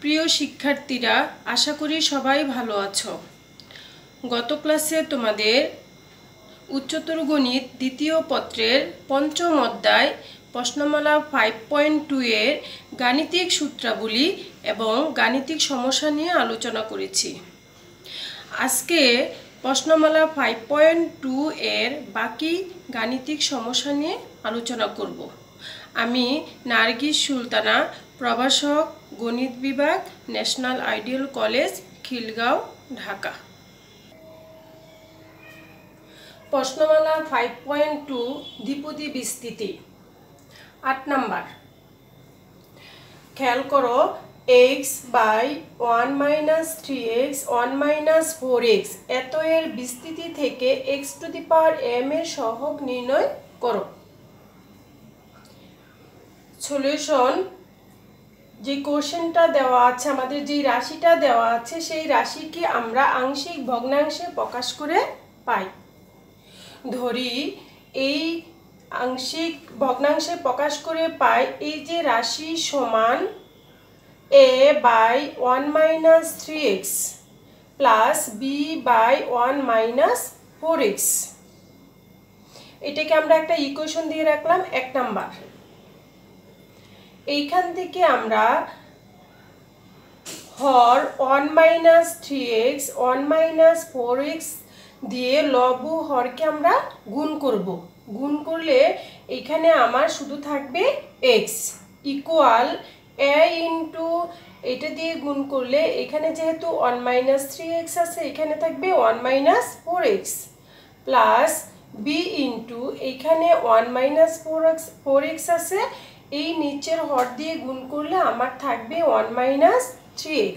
প্রিয় শিক্ষার্থীরা, আশা করি সবাই ভালো আছো। গত ক্লাসে তোমাদের উচ্চতর গণিত দ্বিতীয় পত্রের পঞ্চম অধ্যায় প্রশ্নমালা 5.2 এর গাণিতিক সূত্রাবলী এবং গাণিতিক সমস্যা নিয়ে আলোচনা করেছি। আজকে প্রশ্নমালা 5.2 এর বাকি গাণিতিক সমস্যা নিয়ে আলোচনা করব। আমি নার্গিস সুলতানা, প্রভাষক, গণিত বিভাগ, National Ideal College, Khilgaon, Dhaka. প্রশ্নমালা 5.2 দ্বিপদী বিস্তৃতি 8 নাম্বার। খেয়াল করো, x by 1 minus 3x 1 minus 4x এত এর বিস্তৃতি থেকে x to the power m এর সহগ নির্ণয় করো। সলিউশন, যে কোশ্চেনটা দেওয়া আছে, আমাদের যে রাশিটা দেওয়া আছে সেই রাশিকে আমরা আংশিক ভগ্নাংশে প্রকাশ করে পাই। ধরি এই আংশিক ভগ্নাংশে প্রকাশ করে পাই এই যে রাশি সমান a by 1 minus 3x plus b by 1 minus 4x। এটাকে আমরা একটা ইকুয়েশন দিয়ে রাখলাম 1 নাম্বার। এইখান থেকে আমরা হর 1 মাইনাস 3x 1 মাইনাস 4x দিয়ে লব হরকে আমরা গুণ করব। গুণ করলে এখানে আমার শুধু থাকবে x ইকুয়াল a ইন্টু এটা দিয়ে গুণ করলে এখানে যেহেতু 1 মাইনাস 3x আছে এখানে থাকবে 1 minus 4x plus b into এখানে 1 মাইনাস 4x আছে, এই নিচের হর দিয়ে গুণ করলে আমার থাকবে 1 মাইনাস 3x।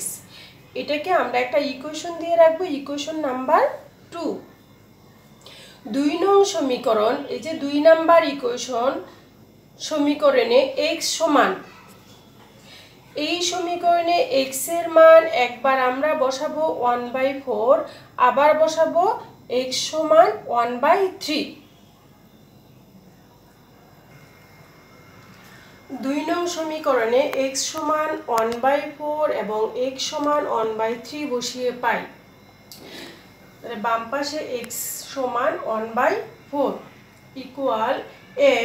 এটাকে আমরা একটা ইকুয়েশন দিয়ে রাখবো, ইকুয়েশন নাম্বার 2। 2 নং সমীকরণ, এই যে 2 নাম্বার ইকুয়েশন সমীকরণে x সমান, এই সমীকরণে x এর মান একবার আমরা বসাবো 1/4, আবার বসাবো x সমান 1/3। 2 নং সমীকরণে x সমান 1/4 এবং x সমান 1/3 বসিয়ে পাই। বাম পাশে x সমান 1/4 equal a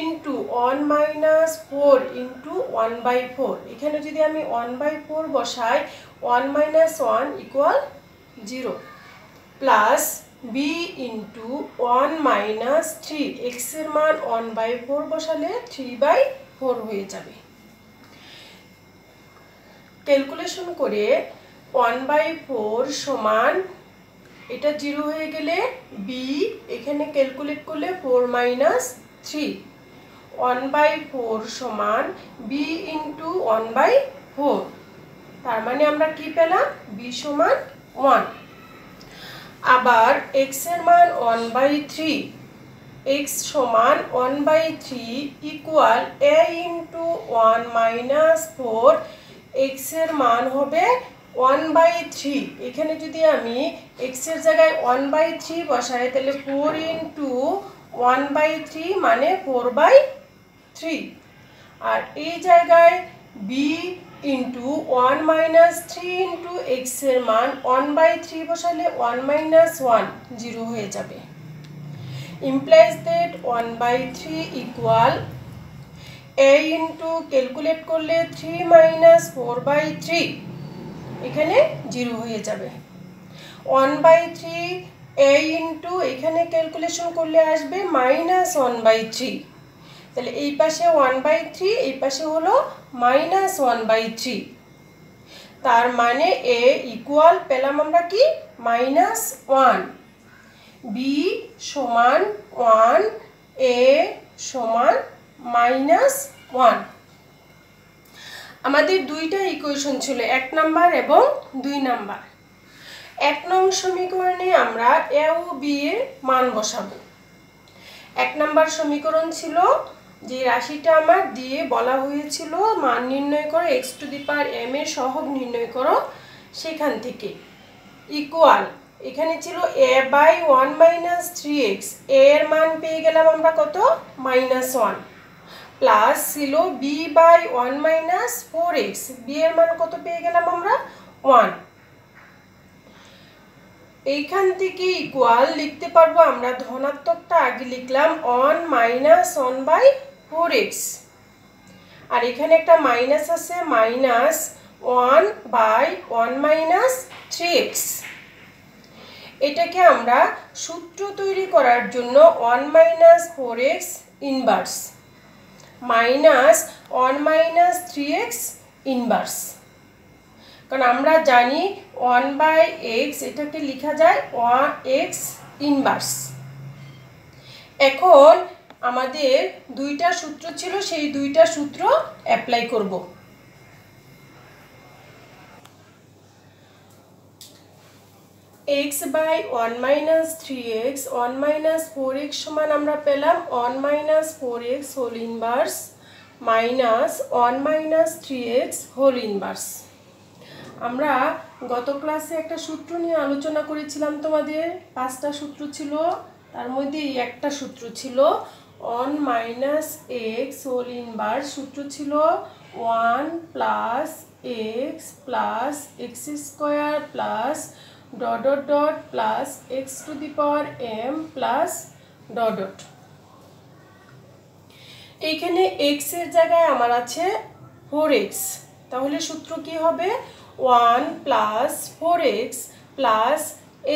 into 1 minus 4 into 1/4। এখানে যদি আমি 1/4 বসাই 1 minus 1 equal 0 plus b into 1 minus 3, x এর মান 1/4 বসালে 3/4 হয়ে যাবে। ক্যালকুলেশন করে 1/4 সমান, এটা 0 হয়ে গেলে b, এখানে ক্যালকুলেট করলে 4 মাইনাস 3, 1/4 সমান b ইন্টু 1/4। তার মানে আমরা কি পেলাম? b সমান 1। আবার x এর মান 1/3, x সমান 1/3 equal a into 1 minus 4, x এর মান হবে 1/3। এখানে যদি আমি x এর জায়গায় 1/3 বসাই তাহলে 4 ইন্টু 1/3 মানে 4/3। আর এই জায়গায় b into 1 minus 3 into x এর মান 1/3 বসালে 1 মাইনাস 1 0 হয়ে যাবে। Implies that 1/3 equal a into calculate করলে 3 মাইনাস 4/3, এখানে 0 হয়ে যাবে। 1/3 a ইন্টু এখানে ক্যালকুলেশন করলে আসবে মাইনাস 1/3, তাহলে এই পাশে 1/3 এই পাশে হলো মাইনাস 1/3। তার মানে a ইকুয়াল পেলাম আমরা কি? মাইনাস 1। b সমান 1, a সমান মাইনাস 1। আমাদের দুইটা ইকুয়েশন ছিল, 1 নাম্বার এবং 2 নাম্বার। 1 নং সমীকরণে আমরা a ও b এর মান বসাবো। 1 নাম্বার সমীকরণ ছিল যে রাশিটা আমার দিয়ে বলা হয়েছিল মান নির্ণয় করো, x to the power m এর সহগ নির্ণয় করো, সেখান থেকে ইকুয়াল এখানে ছিল a by 1 minus 3x, a এর মান পেয়ে গেলাম আমরা কত? -1 প্লাস ছিল B by 1 minus 4x, B এর মান কত পেয়ে গেলাম আমরা 1। এইখান থেকে ইকুয়াল লিখতে পারবো আমরা, ধনাত্মকটা আগে লিখলাম 1 মাইনাস 1 বাই 4x, আর এখানে একটা মাইনাস আছে, মাইনাস 1 বাই 1 মাইনাস 3x। এটাকে আমরা সূত্র তৈরি করার জন্য 1 minus 4x inverse minus 1 minus 3x inverse, কারণ আমরা জানি 1 বাই x এটাকে লেখা যায় 1x ইনভার্স। এখন আমাদের দুইটা সূত্র ছিল, সেই দুইটা সূত্র অ্যাপ্লাই করব। x by 1 minus 3x 1 minus 4x সমান আমরা পেলাম 1 minus 4x whole inverse minus 1 minus 3x whole inverse. আমরা গত ক্লাসে একটা সূত্র নিয়ে আলোচনা করেছিলাম, তোমাদের 5টা সূত্র ছিল, তার মধ্যে একটা সূত্র ছিল 1 মাইনাস x হোল ইনভার্স, সূত্র ছিল 1 plus x plus x square plus dot dot dot plus x to the power m plus dot dot. এইখানে x এর জায়গায় আমার আছে 4x, তাহলে সূত্র কি হবে 1 plus 4x plus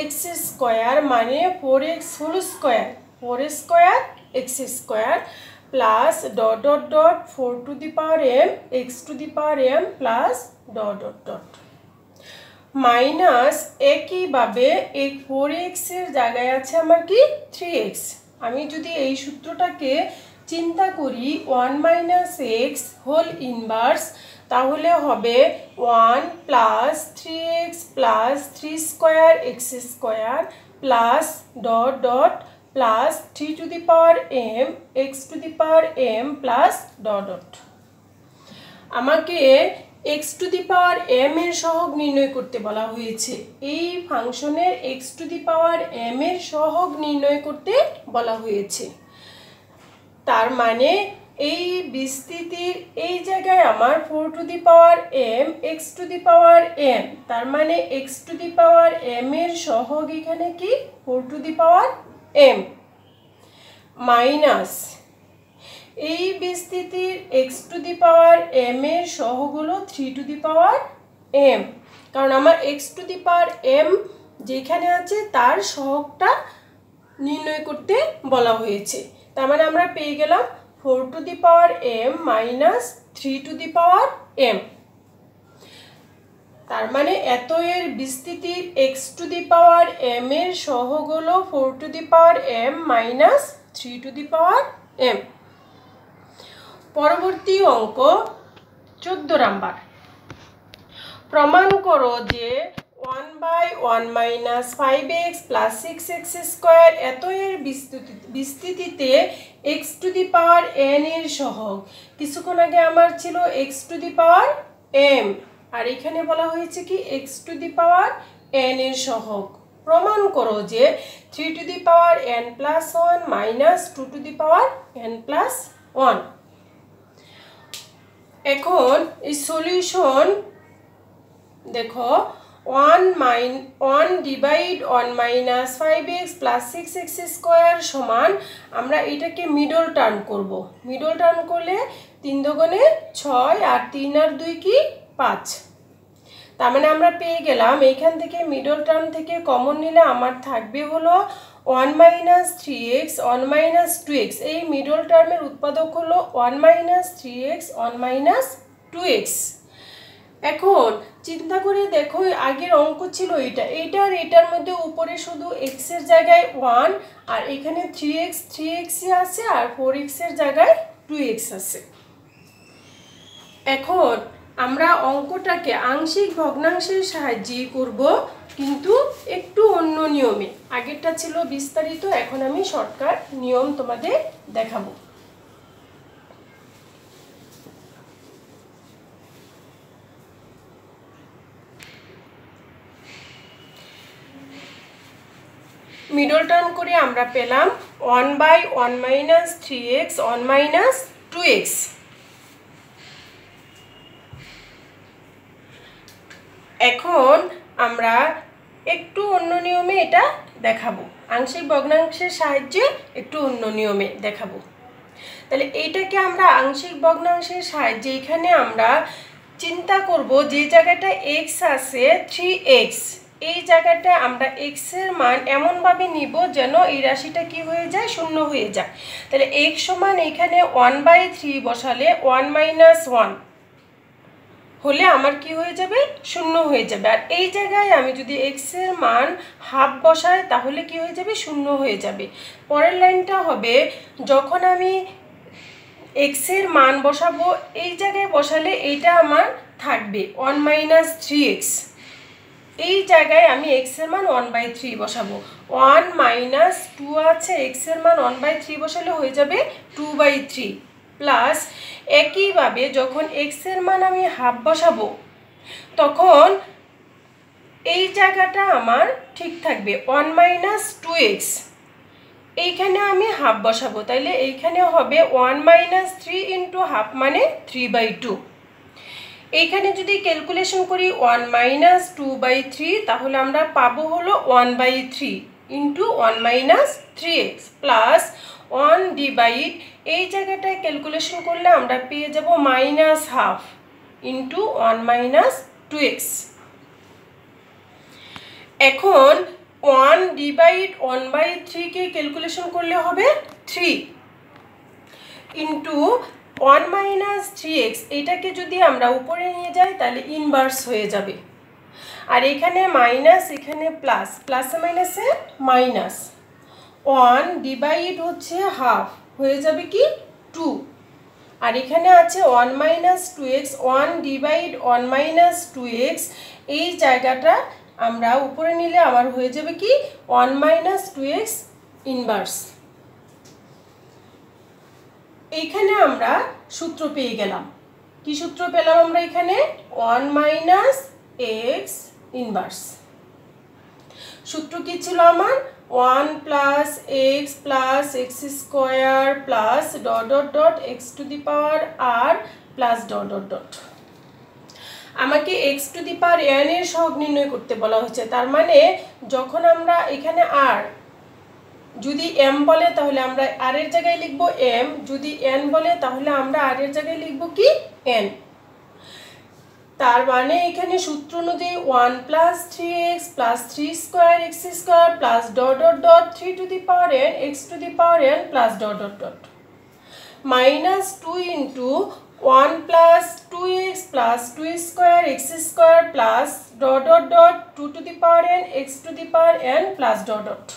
x square মানে 4x whole square, 4 square x square plus dot dot dot 4 to the power m x to the power m plus dot dot dot minus একইভাবে এই 4x এর জায়গায় আছে আমার কি 3x। আমি যদি এই সূত্রটাকে চিন্তা করি 1 মাইনাস x হোল ইনভার্স, তাহলে হবে 1 plus 3x plus 3 square x square plus dot dot plus 3 two the power m x to the power m plus dot dot. আমাকে x to the power m এর সহগ নির্ণয় করতে বলা হয়েছে, এই ফাংশনের x to the power m এর সহগ নির্ণয় করতে বলা হয়েছে। তার মানে এই বিস্তৃতির এই জায়গায় আমার 4 to the power m x to the power m, তার মানে x to the power m এর সহগ এখানে কি 4 to the power m minus এই বিস্তৃতির x to the power m এর সহগ হলো 3 টু দি পাওয়ার m, কারণ আমার x to the power m যেখানে আছে তার সহগটা নির্ণয় করতে বলা হয়েছে। তার মানে আমরা পেয়ে গেলাম 4 to the power m minus 3 two the power m। তার মানে এত এর বিস্তৃতির x to the power m এর সহগ হলো 4 to the power m minus 3 two the power m। পরবর্তী অঙ্ক 14 নাম্বার, প্রমাণ করো যে 1 by 1 minus 5x plus 6x square এত এর বিস্তৃতিতে x to the power n এর সহগ। কিছুক্ষণ আগে আমার ছিল x to the power m, আর এখানে বলা হয়েছে কি x to the power n এর সহগ। প্রমাণ করো যে 3 two the power n plus 1 minus 2 two the power n plus 1। এখন এই সলিউশন দেখো 1 divide 1 minus 5x plus 6x square সমান, আমরা এটাকে মিডল টার্ম করব। মিডল টার্ম করলে 3 দুগুণে 6 আর 3 আর 2 কি 5। তার মানে আমরা পেয়ে গেলাম এইখান থেকে মিডল টার্ম থেকে কমন নিলে আমার থাকবে হলো 1 মাইনাস 3x 1 মাইনাস 2x, এই মিডল টার্মের উৎপাদক হলো 1 মাইনাস 3x 1 মাইনাস 2x। এখন চিন্তা করে দেখো আগের অঙ্ক ছিল এইটা আর এটার মধ্যে উপরে শুধু x এর জায়গায় 1 আর এখানে 3x আছে আর 4x এর জায়গায় 2x আছে। এখন আমরা অঙ্কটাকে আংশিক ভগ্নাংশের সাহায্যে করব, কিন্তু একটু অন্য নিয়মে। আগেরটা ছিল বিস্তারিত, এখন আমি শর্টকাট নিয়ম তোমাদের দেখাবো। মিডল টার্ম করে আমরা পেলাম 1 by 1 minus 3x 1 minus 2x। 2x। এখন আমরা একটু অন্য নিয়মে এটা দেখাবো, আংশিক ভগ্নাংশের সাহায্যে একটু অন্য নিয়মে দেখাবো। তাহলে এইটাকে আমরা আংশিক ভগ্নাংশের সাহায্যে এখানে আমরা চিন্তা করব যে জায়গাটা x আছে 3x, এই জায়গাটা আমরা x এর মান এমনভাবে নিব যেন এই রাশিটা কি হয়ে যায়, শূন্য হয়ে যায়। তাহলে x সমান এখানে 1/3 বসালে 1 - 1 হলে আমার কি হয়ে যাবে, শূন্য হয়ে যাবে। আর এই জায়গায় আমি যদি x এর মান হাফ বসাই তাহলে কি হয়ে যাবে, শূন্য হয়ে যাবে। পরের লাইনটা হবে যখন আমি x এর মান বসাবো এই জায়গায় বসালে এইটা আমার থাকবে 1 - 3x, এই জায়গায় আমি x এর মান 1/3 বসাবো। 1 - 2 আছে, x এর মান 1/3 বসালে হয়ে যাবে 2/3 প্লাস একইভাবে যখন x এর মান আমি হাফ বসাবো তখন এই জায়গাটা আমার ঠিক থাকবে 1 - 2x, এইখানে আমি হাফ বসাবো, তাইলে এইখানে হবে 1 - 3 × হাফ মানে 3/2। এইখানে যদি ক্যালকুলেশন করি 1 - 2/3 তাহলে আমরা পাবো হলো 1/3 × 1 - 3x প্লাস 1 ডিভাইড, এই জায়গাটায় ক্যালকুলেশন করলে আমরা পেয়ে যাব -1/2 × 1 - 2x। এখন 1 ডিভাইড 1/3 কে ক্যালকুলেশন করলে হবে 3 × 1 - 3x, এটাকে যদি আমরা উপরে নিয়ে যাই তাহলে ইনভার্স হয়ে যাবে। আর এখানে মাইনাস, এখানে প্লাস, প্লাসে মাইনাসে মাইনাস, 1 ডিভাইড হচ্ছে হাফ হয়ে যাবে কি 2, আর এখানে আছে 1 - 2x, 1 ডিভাইড 1 - 2x, এই জায়গাটা আমরা উপরে নিলে আমার হয়ে যাবে কি 1 - 2x ইনভার্স। এইখানে আমরা সূত্র পেয়ে গেলাম। কি সূত্র পেলাম আমরা এখানে, 1 - x ইনভার্স। সূত্র কি ছিল আমার, 1 + x + x² plus dot dot dot x⁴ plus dot dot dot. আমাকে x⁴n এর সহগ নির্ণয় করতে বলা হয়েছে, তার মানে যখন আমরা এখানে r যদি m বলে তাহলে আমরা r এর জায়গায় লিখব m, যদি n বলে তাহলে আমরা r এর জায়গায় লিখব কি n। তার মানে এখানে সূত্র অনুযায়ী 1 + 3x + 3² x² plus dot dot dot 3⁴n x⁴n plus dot dot dot -2 × 1 + 2x + 2² x² plus dot dot dot 2⁴n x⁴n plus dot dot.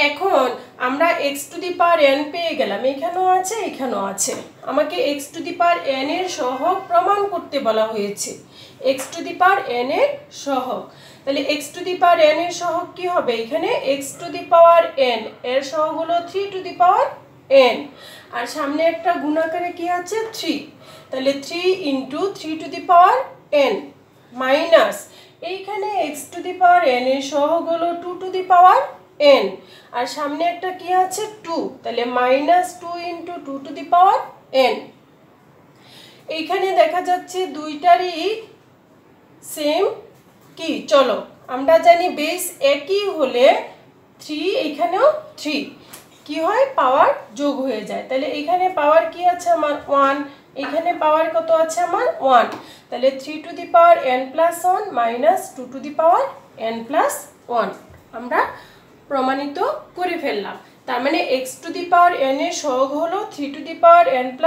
এখন আমরা x⁴n পেয়ে গেলাম, এখানেও আছে এখানেও আছে। আমাকে x⁴n এর সহগ প্রমাণ করতে বলা হয়েছে, x⁴n এর সহগ। তাহলে x⁴n এর সহগ কি হবে, এখানে x⁴n এর সহগ হলো 3⁴n, আর সামনে একটা গুণ আকারে কি আছে 3, তাহলে 3 × 3⁴n মাইনাস এইখানে x⁴n এর সহগ হলো 2⁴n, আর সামনে একটা কি আছে 2, তাহলে -2 × 2⁴n। এইখানে দেখা যাচ্ছে দুইটারই সেম কি, চলো আমরা জানি বেস একই হলে 3, এখানেও 3 কি হয়, পাওয়ার যোগ হয়ে যায়। তাহলে এখানে পাওয়ার কি আছে আমার 1, এখানে পাওয়ার কত আছে আমার 1, তাহলে 3⁴n + 1 - 2⁴n + 1 আমরা প্রমাণিত করে ফেললাম। তার মানে x⁴n এর সহগ হলো 3⁴n +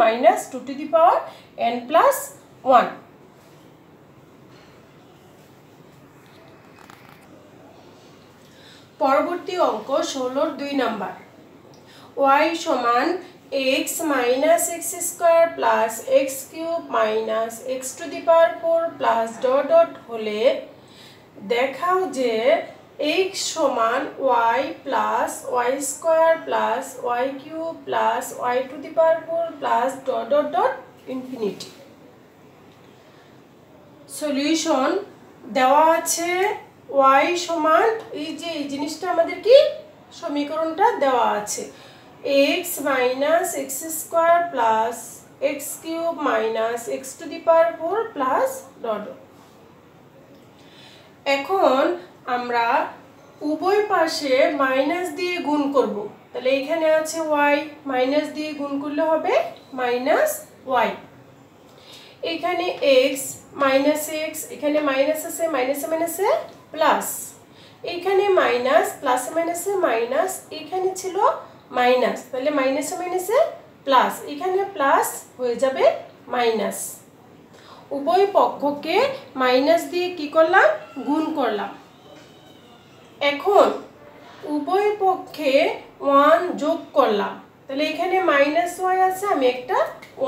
1 - 2⁴n + 1। পরবর্তী অঙ্ক 16 2 নাম্বার, y সমান x - x² plus x³ - x⁴ plus dot dot হলে দেখাও যে x সমান y plus y² plus y³ plus y⁴ plus dot dot dot infinity. Solution দেওয়া আছে y সমান, এই যে এই জিনিসটা আমাদের কি সমীকরণটা দেওয়া আছে, x minus x square plus x cube minus x to the power 4 plus dot. এখন আমরা উভয় পাশে মাইনাস দিয়ে গুণ করব। তাহলে এখানে আছে y, মাইনাস দিয়ে গুণ করলে হবে মাইনাস y। এখানে x মাইনাস x, এখানে মাইনাস আছে, মাইনাসে মাইনাসে প্লাস, এখানে মাইনাস, প্লাসে মাইনাসে মাইনাস, এখানে ছিল মাইনাস, তাহলে মাইনাসে মাইনাসে প্লাস, এখানে প্লাস হয়ে যাবে মাইনাস। উভয় পক্ষকে মাইনাস দিয়ে কি করলাম? গুণ করলাম। এখন উভয় পক্ষে 1 যোগ করলাম, তাহলে এখানে মাইনাস y আছে, আমি একটা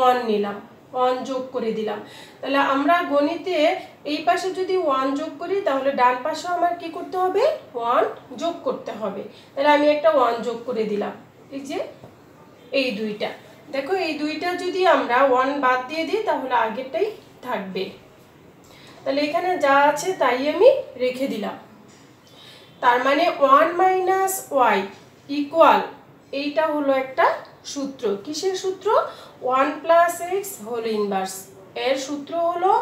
1 নিলাম, 1 যোগ করে দিলাম। তাহলে আমরা গণিতে এই পাশে যদি 1 যোগ করি তাহলে ডান পাশেও আমার কি করতে হবে? 1 যোগ করতে হবে। তাহলে আমি একটা 1 যোগ করে দিলাম। এই যে এই দুইটা, দেখো এই দুইটা যদি আমরা 1 বাদ দিয়ে দিই তাহলে আগেরটাই থাকবে। তাহলে এখানে যা আছে তাই আমি রেখে দিলাম। তার মানে 1 মাইনাস y ইকুয়াল, এইটা হলো একটা সূত্র। কিসের সূত্র? 1 প্লাস এক্স হোল ইনভার্স। এর সূত্র হলো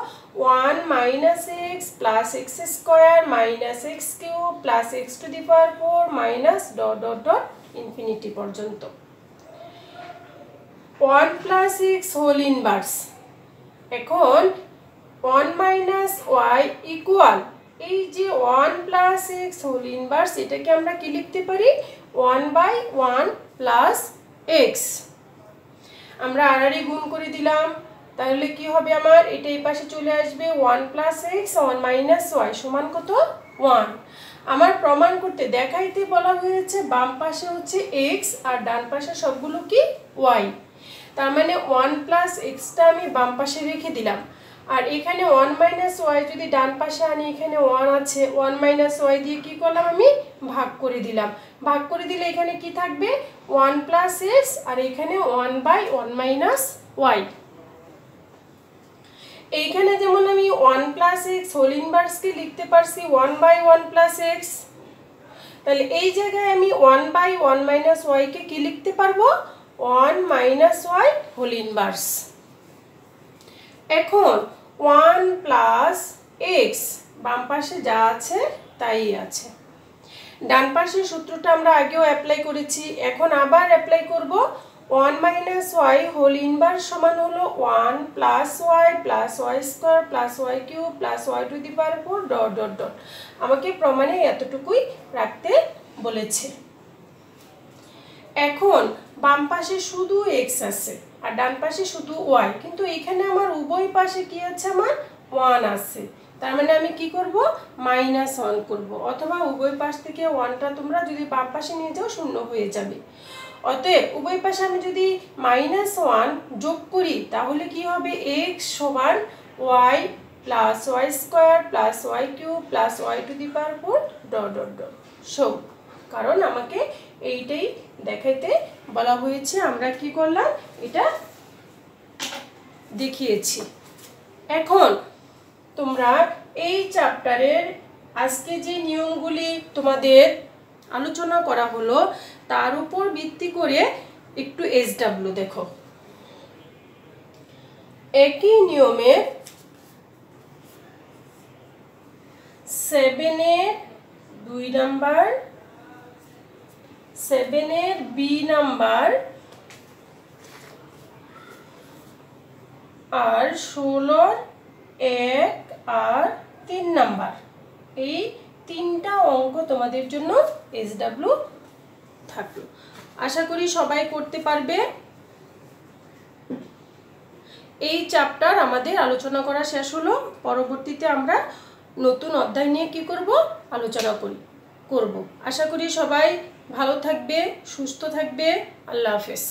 1 minus x plus x square minus x cube plus x two the power 4 minus dot dot dot infinity পর্যন্ত। 1 প্লাস এক্স হোল ইনভার্স। এখন 1 মাইনাস y ইকুয়াল, এই যে 1 প্লাস এক্স হোল ইনভার্স, এটাকে আমরা কি লিখতে পারি? 1/1 প্লাস এক্স। আমরা আড়াআড়ি গুণ করে দিলাম, তাহলে কি হবে আমার? এটা এই পাশে চলে আসবে, 1 প্লাস এক্স 1 মাইনাস y সমান কত? 1। আমার প্রমাণ করতে দেখাইতে বলা হয়েছে বাম পাশে হচ্ছে এক্স আর ডান পাশে সবগুলো কি y। তার মানে 1 প্লাস এক্সটা আমি বাম পাশে রেখে দিলাম, আর এখানে 1 মাইনাস y যদি ডান পাশে আনি, এখানে 1 আছে, 1 মাইনাস y দিয়ে কি করলাম? আমি ভাগ করে দিলাম। ভাগ করে দিলে এখানে কি থাকবে? 1 প্লাস এক্স আর এখানে 1/1 মাইনাস y। এইখানে যেমন আমি 1 প্লাস এক্স হোল ইনভার্সকে লিখতে পারছি 1/1 প্লাস এক্স, তাহলে এই জায়গায় আমি 1/1 মাইনাস y কে কি লিখতে পারবো? 1 মাইনাস y হোল ইনভার্স। এখন 1 প্লাস এক্স বাম পাশে যা আছে তাই আছে। ডান পাশের সূত্রটা আমরা আগেও অ্যাপ্লাই করেছি, এখন আবার অ্যাপ্লাই করব। 1 মাইনাস y হোল ইনভার্স সমান হলো 1 plus y plus y square plus y cube plus y two the power 4 dot dot dot. আমাকে প্রমাণে এতটুকুই রাখতে বলেছে। এখন বাম পাশে শুধু x আছে আর ডান পাশে শুধু y, কিন্তু এখানে আমার উভয় পাশে কি আছে? আমার 1 আছে। তার মানে আমি কি করব? -1 করব, অথবা উভয় পাশ থেকে 1টা তোমরা যদি বাম পাশে নিয়ে যাও শূন্য হয়ে যাবে। অতএব উভয় পাশে আমি যদি -1 যোগ করি তাহলে কি হবে? x সমান y plus y square plus y cube plus y two the power 4 dot dot dot. So কারণ আমাকে এইটাই দেখাইতে বলা হয়েছে, আমরা কি করলাম? এটা দেখিয়েছি। এখন তোমরা এই চ্যাপ্টারের আজকে যে নিয়মগুলি তোমাদের আলোচনা করা হলো তার উপর ভিত্তি করে একটু SW দেখো। একই নিয়মে 7 এর 2 নাম্বার, 7 এর B নাম্বার আর 16 1 আর 3 নাম্বার, এই 3টা অঙ্ক তোমাদের জন্য SW থাকলো। আশা করি সবাই করতে পারবে। এই চ্যাপ্টার আমাদের আলোচনা করা শেষ হলো। পরবর্তীতে আমরা নতুন অধ্যায় নিয়ে কি করব? আলোচনা করব। আশা করি সবাই ভালো থাকবে, সুস্থ থাকবে। আল্লাহ হাফেজ।